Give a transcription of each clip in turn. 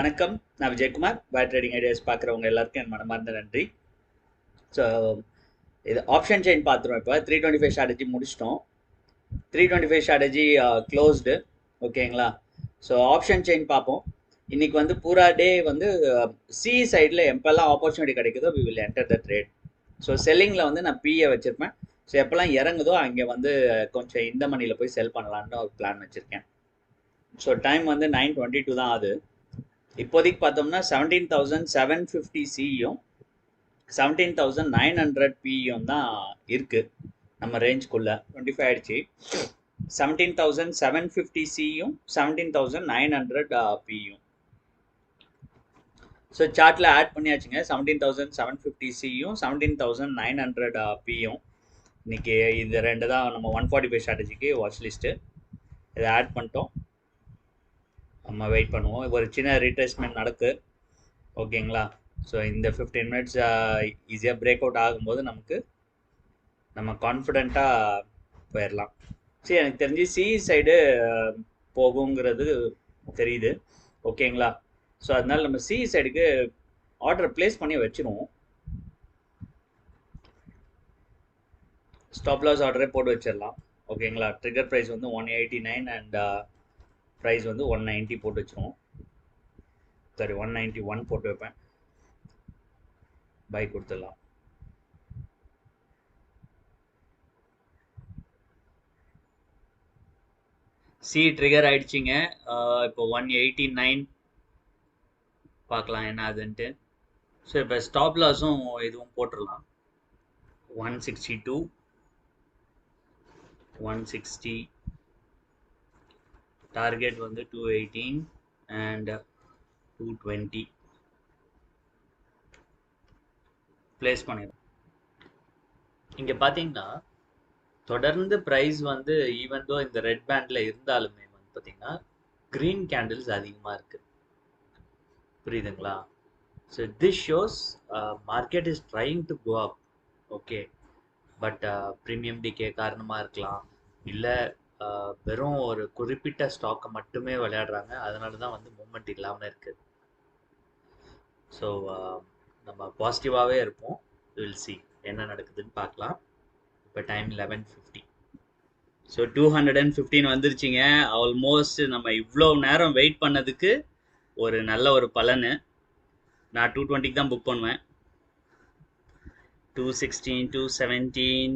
வணக்கம். நான் Vijayakumar. Bad trading ideas பார்க்குறவங்க எல்லாருக்கும் என் மனமார்ந்த நன்றி. ஸோ இது ஆப்ஷன் செயின் பார்த்துருவோம். இப்போ 325 ஸ்ட்ராட்டஜி முடிச்சிட்டோம். 325 ஸ்ட்ராட்டஜி க்ளோஸ்டு. ஓகேங்களா? ஸோ ஆப்ஷன் செயின் பார்ப்போம். இன்னைக்கு வந்து பூரா டே வந்து சி சைடில் எப்போல்லாம் ஆப்பர்ச்சுனிட்டி கிடைக்குதோ we will enter the trade. So செல்லிங்கில் வந்து நான் பிஏ வச்சுருப்பேன். ஸோ எப்போல்லாம் இறங்குதோ அங்கே வந்து கொஞ்சம் இந்த மணியில் போய் செல் பண்ணலான்னு ஒரு பிளான் வச்சுருக்கேன். ஸோ டைம் வந்து 9:22 தான் ஆகுது. இப்போதைக்கு பார்த்தோம்னா 17,750 சியும் 17,900 பியும் தான் இருக்கு நம்ம ரேஞ்சுக்குள்ள. 25 ஆயிடுச்சு. 17,750 சியும் 17,900 பியும். So சார்ட்ல add பண்ணியாச்சுங்க. 17,750 சியும் 17,900 பியும். இன்னைக்கு இந்த ரெண்டு தான் நம்ம 145 ஸ்ட்ராட்டஜிக்கு வாட்ச் லிஸ்ட்டு. இதை ஆட் பண்ணிட்டோம். நம்ம வெயிட் பண்ணுவோம். ஒரு சின்ன ரீட்ரேஸ்மெண்ட் நடக்கு. ஓகேங்களா? ஸோ இந்த 15 மினிட்ஸ் ஈஸியாக பிரேக் அவுட் ஆகும்போது நம்ம கான்ஃபிடெண்ட்டாக போயிடலாம். சரி, எனக்கு தெரிஞ்சு சி சைடு போகுங்கிறது தெரியுது. ஓகேங்களா? ஸோ அதனால நம்ம சி சைடுக்கு ஆர்டர் பிளேஸ் பண்ணி வச்சுருவோம். ஸ்டாப் லாஸ் ஆர்டரே போட்டு வச்சிடலாம். ஓகேங்களா? ட்ரிகர் ப்ரைஸ் வந்து 189 அண்ட் ப்ரைஸ் வந்து 190 போட்டு வச்சுருவோம். சரி, 191 போட்டு வைப்பேன். பை கொடுத்துடலாம். சி ட்ரிகர் ஆயிடுச்சிங்க. இப்போ 189 பார்க்கலாம் என்ன ஆகுதுன்ட்டு. ஸோ இப்போ ஸ்டாப் லாஸும் இதுவும் போட்டுடலாம். 162 160 டார்கெட் வந்து 218 அண்ட் 220 பிளேஸ் பண்ணிடுறோம். இங்கே பார்த்தீங்கன்னா தொடர்ந்து ப்ரைஸ் வந்து ஈவன் தோ இந்த ரெட் பேண்டில் இருந்தாலுமே வந்து பார்த்தீங்கன்னா க்ரீன் கேண்டில்ஸ் அதிகமாக இருக்குது. புரியுதுங்களா? So this shows market is trying to go up. Okay, but premium decay காரணமாக இருக்கலாம், இல்லை வெறும் ஒரு குறிப்பிட்ட ஸ்டாக்கை மட்டுமே விளையாடுறாங்க, அதனால தான் வந்து மூமெண்ட் இல்லாமல் இருக்குது. ஸோ நம்ம பாசிட்டிவாகவே இருப்போம். வில் சி என்ன நடக்குதுன்னு பார்க்கலாம். இப்போ டைம் 11:50. ஸோ 215 வந்துருச்சிங்க. ஆல்மோஸ்ட் நம்ம இவ்வளோ நேரம் வெயிட் பண்ணதுக்கு ஒரு நல்ல ஒரு பலனு. நான் 220 தான் புக் பண்ணுவேன். 216 217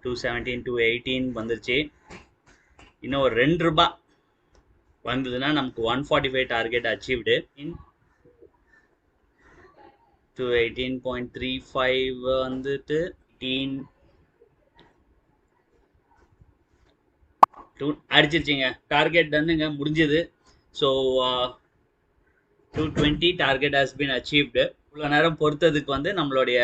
217 218 வந்துருச்சு. இன்னும் ஒரு 2 ரூபாய் வந்ததுன்னா நமக்கு 145 டார்கெட் அச்சீவ்டு. 218.35 வந்துட்டு அடிச்சிருச்சிங்க. டார்கெட் வந்துங்க முடிஞ்சது. So 220 target has been achieved. இவ்வளோ நேரம் பொறுத்ததுக்கு வந்து நம்மளுடைய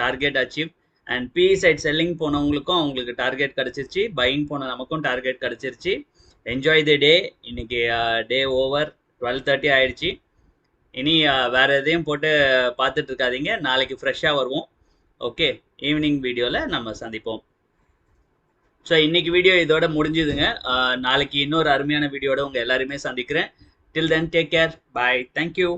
target achieve. And B side selling போனவங்களுக்கும் அவங்களுக்கு டார்கெட் கிடச்சிருச்சு, பையிங் போன நமக்கும் டார்கெட் கிடச்சிருச்சு. Enjoy the day. இன்னைக்கு டே ஓவர். 12:30 ஆயிடுச்சு. இனி வேற எதையும் போட்டு பார்த்துட்டு இருக்காதீங்க. நாளைக்கு ஃப்ரெஷ்ஷாக வருவோம். ஓகே, ஈவினிங் வீடியோவில் நம்ம சந்திப்போம். ஸோ இன்னைக்கு வீடியோ இதோட முடிஞ்சுதுங்க. நாளைக்கு இன்னொரு அருமையான வீடியோட உங்கள் எல்லாருமே சந்திக்கிறேன். டில் தென் டேக் கேர். பாய். தேங்க்யூ.